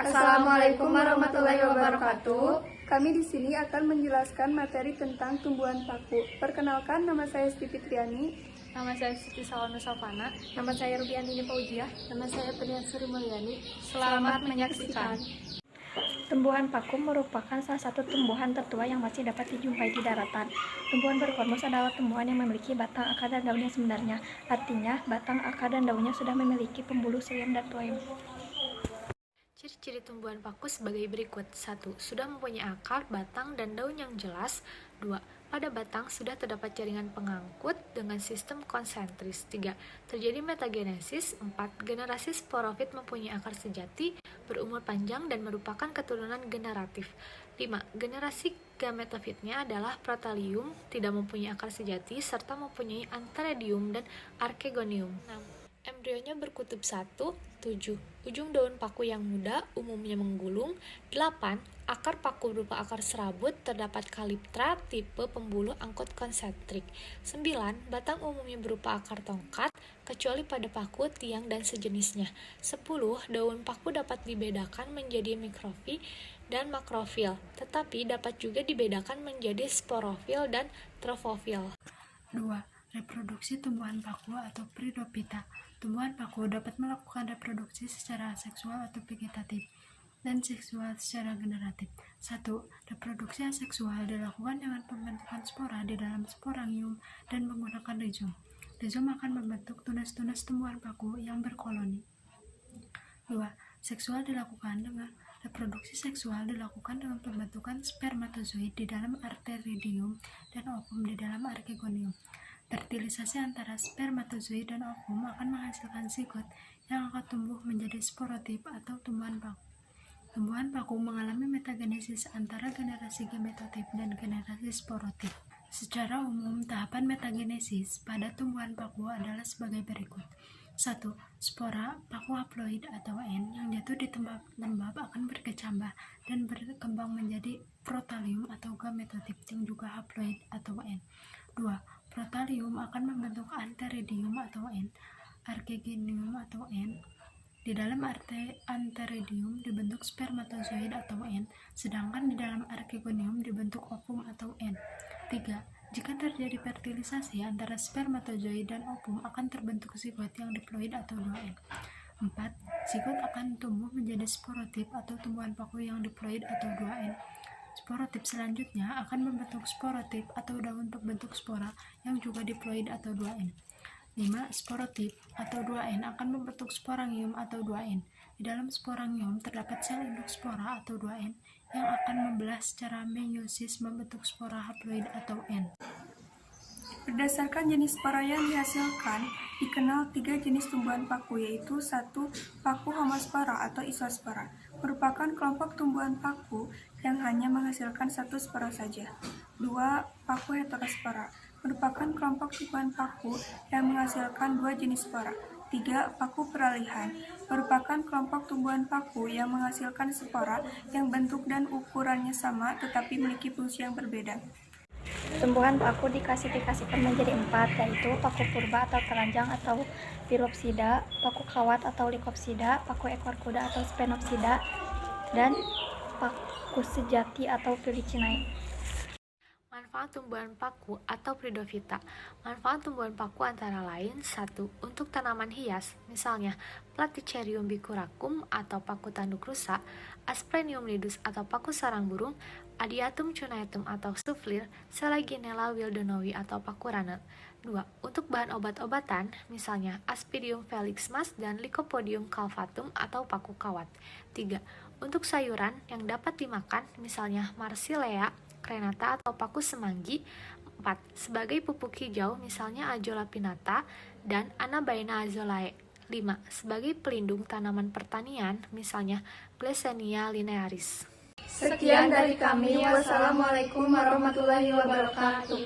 Assalamualaikum warahmatullahi wabarakatuh. Kami di sini akan menjelaskan materi tentang tumbuhan paku. Perkenalkan, nama saya Siti Fitriani. Nama saya Siti Salonu Salvana. Nama saya Rubiandini Paujiah. Nama saya Trian Suri Mulyani. Selamat menyaksikan. Tumbuhan paku merupakan salah satu tumbuhan tertua yang masih dapat dijumpai di daratan. Tumbuhan berkormos adalah tumbuhan yang memiliki batang, akar, dan daun yang sebenarnya. Artinya, batang, akar, dan daunnya sudah memiliki pembuluh sirem dan phloem. Ciri-ciri tumbuhan paku sebagai berikut. 1. Sudah mempunyai akar, batang, dan daun yang jelas. 2. Pada batang sudah terdapat jaringan pengangkut dengan sistem konsentris. 3. Terjadi metagenesis. 4. Generasi sporofit mempunyai akar sejati, berumur panjang, dan merupakan keturunan generatif. 5. Generasi gametofitnya adalah protalium, tidak mempunyai akar sejati, serta mempunyai antheridium dan archegonium. 6. Embrionya berkutub 1, 7. Ujung daun paku yang muda, umumnya menggulung. 8. Akar paku berupa akar serabut, terdapat kaliptra tipe pembuluh angkut konsentrik. 9. Batang umumnya berupa akar tongkat, kecuali pada paku, tiang, dan sejenisnya. 10. Daun paku dapat dibedakan menjadi mikrofil dan makrofil, tetapi dapat juga dibedakan menjadi sporofil dan trofofil. 2. Reproduksi tumbuhan paku atau Pridophyta. Tumbuhan paku dapat melakukan reproduksi secara aseksual atau vegetatif dan seksual secara generatif. 1. Reproduksi aseksual dilakukan dengan pembentukan spora di dalam sporangium dan menggunakan rizom. Rizom akan membentuk tunas-tunas tumbuhan paku yang berkoloni. 2. Seksual dilakukan dengan reproduksi seksual dilakukan dengan pembentukan spermatozoid di dalam arteridium dan ovum di dalam archegonium. Fertilisasi antara spermatozoid dan ovum akan menghasilkan zigot yang akan tumbuh menjadi sporotip atau tumbuhan paku. Tumbuhan paku mengalami metagenesis antara generasi gametotip dan generasi sporotip. Secara umum, tahapan metagenesis pada tumbuhan paku adalah sebagai berikut. 1. Spora paku haploid atau N yang jatuh di tempat lembab akan berkecambah dan berkembang menjadi protalium atau gametotip yang juga haploid atau N. 2. Protalium akan membentuk antheridium atau N, archegonium atau N. Di dalam antheridium dibentuk spermatozoid atau N, sedangkan di dalam archegonium dibentuk ovum atau N. 3. Jika terjadi fertilisasi antara spermatozoid dan ovum akan terbentuk zigot yang diploid atau 2N. 4. Zigot akan tumbuh menjadi sporotip atau tumbuhan paku yang diploid atau 2N. Sporotip selanjutnya akan membentuk sporotip atau daun pembentuk spora yang juga diploid atau 2N. 5. Sporotip atau 2N akan membentuk sporangium atau 2N. Di dalam sporangium terdapat sel induk spora atau 2N yang akan membelah secara meiosis membentuk spora haploid atau N. Berdasarkan jenis spora yang dihasilkan, dikenal 3 jenis tumbuhan paku, yaitu 1. Paku homospora atau isospora, merupakan kelompok tumbuhan paku yang hanya menghasilkan 1 spora saja. 2. Paku heterospora, merupakan kelompok tumbuhan paku yang menghasilkan 2 jenis spora. 3. Paku peralihan, merupakan kelompok tumbuhan paku yang menghasilkan spora yang bentuk dan ukurannya sama tetapi memiliki fungsi yang berbeda. Tumbuhan paku diklasifikasikan menjadi 4, yaitu paku purba atau telanjang atau Pyropsida, paku kawat atau Lycopsida, paku ekor kuda atau Sphenopsida, dan paku sejati atau Felicinae. Manfaat tumbuhan paku atau Pridophyta. Manfaat tumbuhan paku antara lain: 1. Untuk tanaman hias, misalnya Platycerium bicoracum atau paku tanduk rusa, Asplenium nidus atau paku sarang burung, Adiatum cuneatum atau suflir, Selaginella wildonowi atau paku runner. 2. Untuk bahan obat-obatan, misalnya Aspidium felixmas dan Lycopodium calvatum atau paku kawat. 3. Untuk sayuran yang dapat dimakan, misalnya Marsilea crenata atau paku semanggi. 4. Sebagai pupuk hijau, misalnya Azolla pinnata dan Anabaena azolae. 5. Sebagai pelindung tanaman pertanian, misalnya Glessenia linearis. Sekian dari kami. Wassalamualaikum warahmatullahi wabarakatuh.